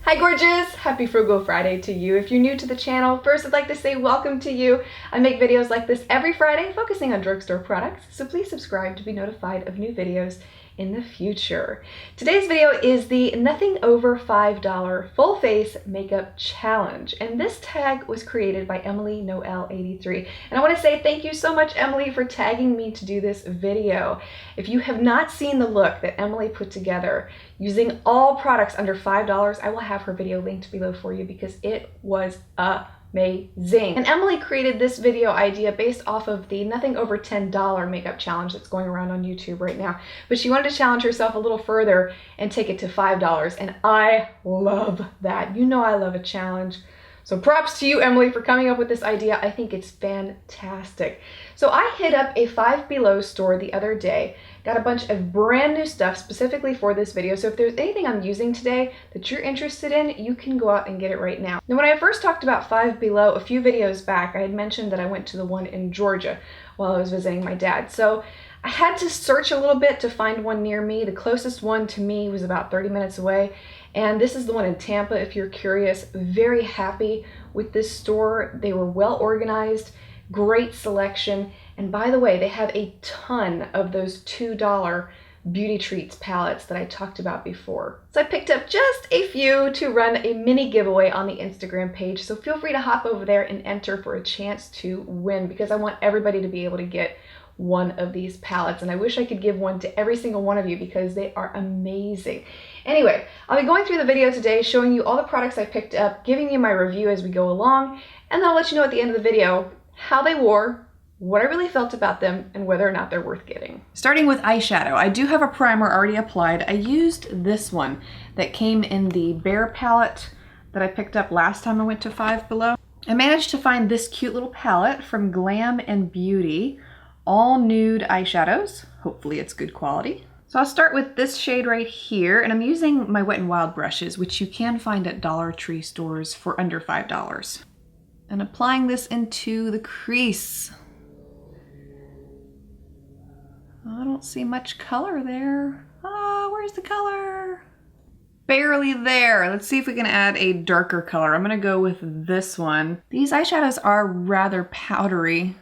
Hi gorgeous! Happy Frugal Friday to you. If you're new to the channel, first I'd like to say welcome to you. I make videos like this every Friday focusing on drugstore products, so please subscribe to be notified of new videos in the future. Today's video is the Nothing Over $5 Full Face Makeup Challenge, and this tag was created by Emily Noel 83. And I want to say thank you so much, Emily, for tagging me to do this video. If you have not seen the look that Emily put together using all products under $5, I will have her video linked below for you because it was amazing. And Emily created this video idea based off of the Nothing Over $10 makeup challenge that's going around on YouTube right now. But she wanted to challenge herself a little further and take it to $5. And I love that. You know I love a challenge. So props to you, Emily, for coming up with this idea. I think it's fantastic. So I hit up a Five Below store the other day, got a bunch of brand new stuff specifically for this video. So if there's anything I'm using today that you're interested in, you can go out and get it right now. Now, when I first talked about Five Below a few videos back, I had mentioned that I went to the one in Georgia while I was visiting my dad. So I had to search a little bit to find one near me. The closest one to me was about 30 minutes away. And this is the one in Tampa, if you're curious. Very happy with this store. They were well organized, great selection. And by the way, they have a ton of those $2 Beauty Treats palettes that I talked about before. So I picked up just a few to run a mini giveaway on the Instagram page. So feel free to hop over there and enter for a chance to win, because I want everybody to be able to get one of these palettes, and I wish I could give one to every single one of you because they are amazing. Anyway, I'll be going through the video today showing you all the products I picked up, giving you my review as we go along, and then I'll let you know at the end of the video how they wore, what I really felt about them, and whether or not they're worth getting. Starting with eyeshadow, I do have a primer already applied. I used this one that came in the Bare palette that I picked up last time I went to Five Below. I managed to find this cute little palette from Glam and Beauty. All nude eyeshadows. Hopefully it's good quality. So I'll start with this shade right here, and I'm using my Wet n Wild brushes, which you can find at Dollar Tree stores for under $5. And applying this into the crease. I don't see much color there. Oh, where's the color? Barely there. Let's see if we can add a darker color. I'm gonna go with this one. These eyeshadows are rather powdery.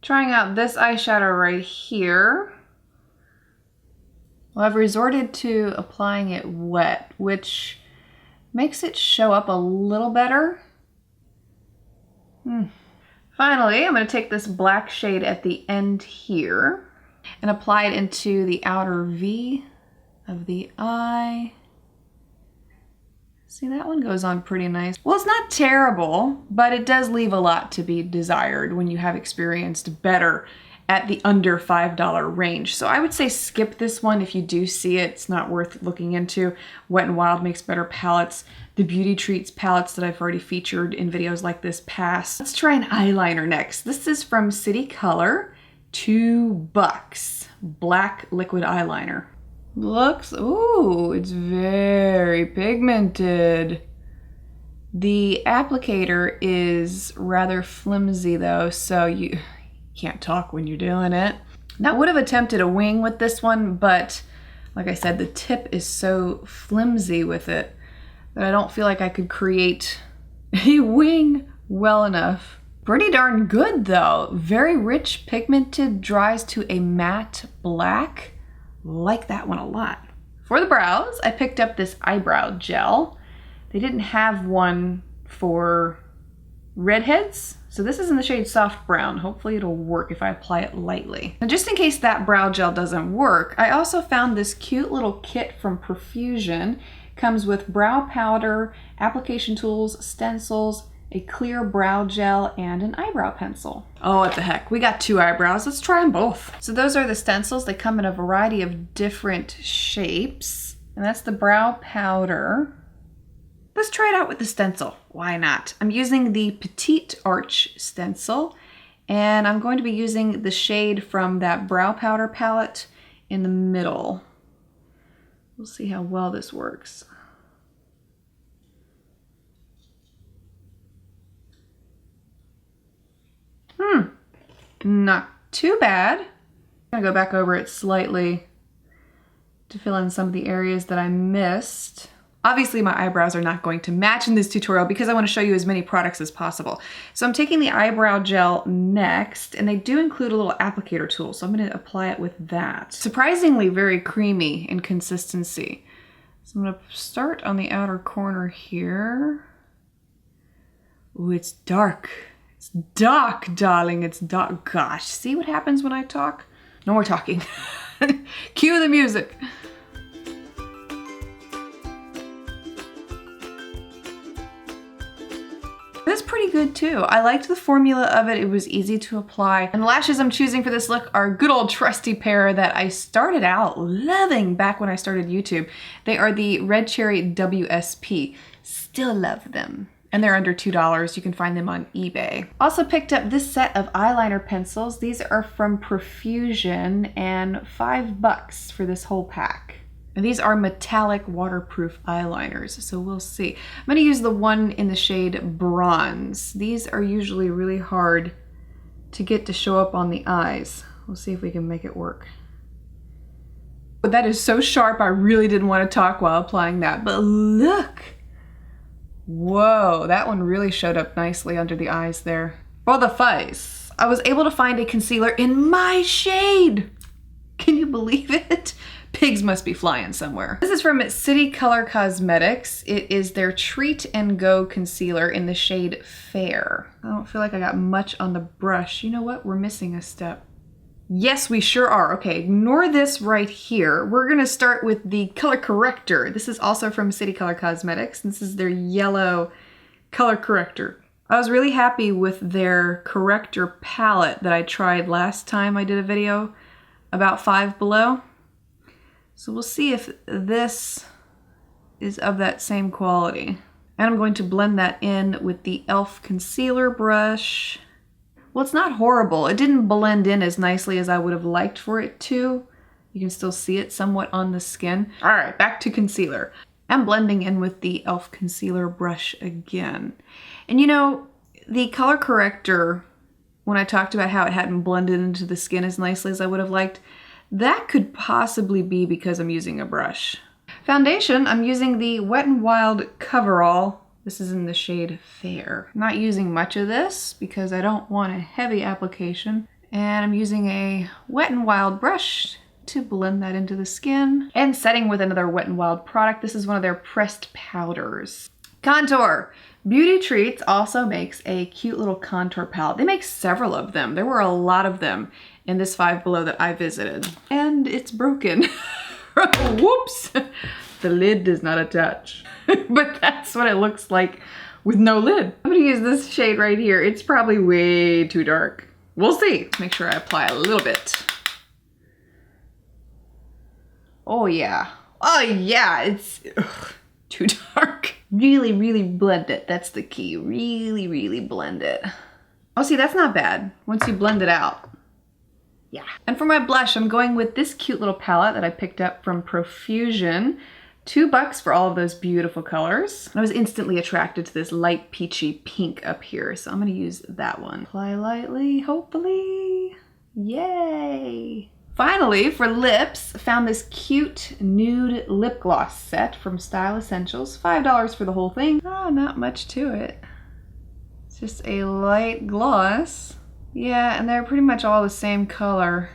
Trying out this eyeshadow right here. Well, I've resorted to applying it wet, which makes it show up a little better. Finally, I'm going to take this black shade at the end here and apply it into the outer V of the eye. See, that one goes on pretty nice. Well, it's not terrible, but it does leave a lot to be desired when you have experienced better at the under $5 range. So I would say skip this one if you do see it. It's not worth looking into. Wet n Wild makes better palettes. The Beauty Treats palettes that I've already featured in videos like this pass. Let's try an eyeliner next. This is from City Color, $2. Black liquid eyeliner. Looks, ooh, it's very pigmented. The applicator is rather flimsy though, so you can't talk when you're doing it. Now, I would have attempted a wing with this one, but like I said, the tip is so flimsy with it that I don't feel like I could create a wing well enough. Pretty darn good though. Very rich, pigmented, dries to a matte black. Like that one a lot. For the brows, I picked up this eyebrow gel. They didn't have one for redheads, so this is in the shade Soft Brown. Hopefully it'll work if I apply it lightly. Now, just in case that brow gel doesn't work, I also found this cute little kit from Profusion. Comes with brow powder, application tools, stencils, a clear brow gel, and an eyebrow pencil. Oh, what the heck, we got two eyebrows. Let's try them both. So those are the stencils. They come in a variety of different shapes. And that's the brow powder. Let's try it out with the stencil. Why not? I'm using the Petite Arch stencil, and I'm going to be using the shade from that brow powder palette in the middle. We'll see how well this works. Not too bad. I'm gonna go back over it slightly to fill in some of the areas that I missed. Obviously my eyebrows are not going to match in this tutorial because I want to show you as many products as possible. So I'm taking the eyebrow gel next, and they do include a little applicator tool, so I'm going to apply it with that. Surprisingly very creamy in consistency. So I'm going to start on the outer corner here. Ooh, it's dark. It's dark, darling. It's dark. Gosh, see what happens when I talk? No more talking. Cue the music. That's pretty good too. I liked the formula of it. It was easy to apply. And the lashes I'm choosing for this look are a good old trusty pair that I started out loving back when I started YouTube. They are the Red Cherry WSP. Still love them. And they're under $2. You can find them on eBay. Also picked up this set of eyeliner pencils. These are from Profusion, and $5 for this whole pack. And these are metallic waterproof eyeliners, so we'll see. I'm gonna use the one in the shade Bronze. These are usually really hard to get to show up on the eyes. We'll see if we can make it work. But that is so sharp, I really didn't want to talk while applying that, but look! Whoa, that one really showed up nicely under the eyes there. For the face, I was able to find a concealer in my shade! Can you believe it? Pigs must be flying somewhere. This is from City Color Cosmetics. It is their Treat and Go concealer in the shade Fair. I don't feel like I got much on the brush. You know what? We're missing a step. Yes, we sure are. Okay, ignore this right here. We're gonna start with the color corrector. This is also from City Color Cosmetics. This is their yellow color corrector. I was really happy with their corrector palette that I tried last time I did a video about Five Below. So we'll see if this is of that same quality. And I'm going to blend that in with the e.l.f. concealer brush. Well, it's not horrible. It didn't blend in as nicely as I would have liked for it to. You can still see it somewhat on the skin. All right, back to concealer. I'm blending in with the e.l.f. concealer brush again. And you know, the color corrector, when I talked about how it hadn't blended into the skin as nicely as I would have liked, that could possibly be because I'm using a brush. Foundation, I'm using the Wet n Wild Coverall. This is in the shade Fair. I'm not using much of this because I don't want a heavy application. And I'm using a Wet n Wild brush to blend that into the skin. And setting with another Wet n Wild product. This is one of their pressed powders. Contour. Beauty Treats also makes a cute little contour palette. They make several of them. There were a lot of them in this Five Below that I visited. And it's broken. Whoops! The lid does not attach. But that's what it looks like with no lid. I'm gonna use this shade right here. It's probably way too dark. We'll see. Make sure I apply a little bit. Oh yeah. Oh yeah, it's too dark. Really, really blend it. That's the key. Really, really blend it. Oh, see, that's not bad once you blend it out. Yeah. And for my blush, I'm going with this cute little palette that I picked up from Profusion. $2 for all of those beautiful colors. I was instantly attracted to this light peachy pink up here, so I'm gonna use that one. Apply lightly, hopefully. Yay! Finally, for lips, found this cute nude lip gloss set from Style Essentials. $5 for the whole thing. Oh, not much to it. It's just a light gloss. Yeah, and they're pretty much all the same color.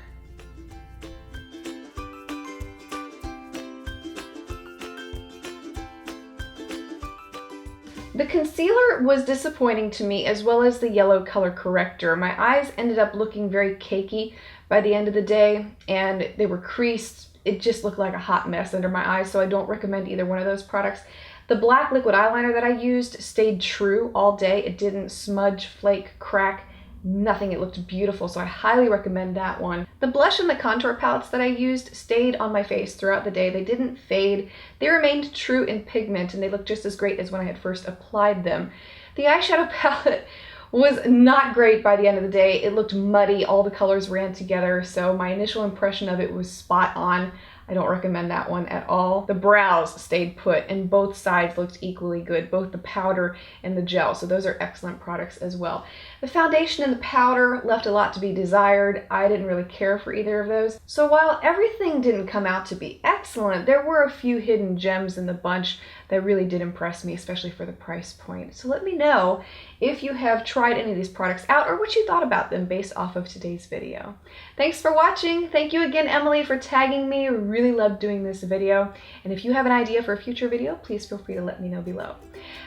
The concealer was disappointing to me, as well as the yellow color corrector. My eyes ended up looking very cakey by the end of the day, and they were creased. It just looked like a hot mess under my eyes, so I don't recommend either one of those products. The black liquid eyeliner that I used stayed true all day. It didn't smudge, flake, crack, nothing. It looked beautiful, so I highly recommend that one. The blush and the contour palettes that I used stayed on my face throughout the day. They didn't fade. They remained true in pigment, and they looked just as great as when I had first applied them. The eyeshadow palette was not great by the end of the day. It looked muddy. All the colors ran together, so my initial impression of it was spot on. I don't recommend that one at all. The brows stayed put and both sides looked equally good, both the powder and the gel. So those are excellent products as well. The foundation and the powder left a lot to be desired. I didn't really care for either of those. So while everything didn't come out to be excellent, there were a few hidden gems in the bunch that really did impress me, especially for the price point. So let me know if you have tried any of these products out or what you thought about them based off of today's video. Thanks for watching. Thank you again, Emily, for tagging me. Really loved doing this video. And if you have an idea for a future video, please feel free to let me know below.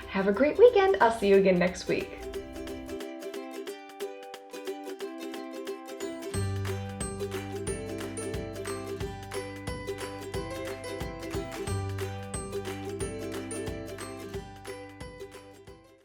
Have a great weekend. I'll see you again next week.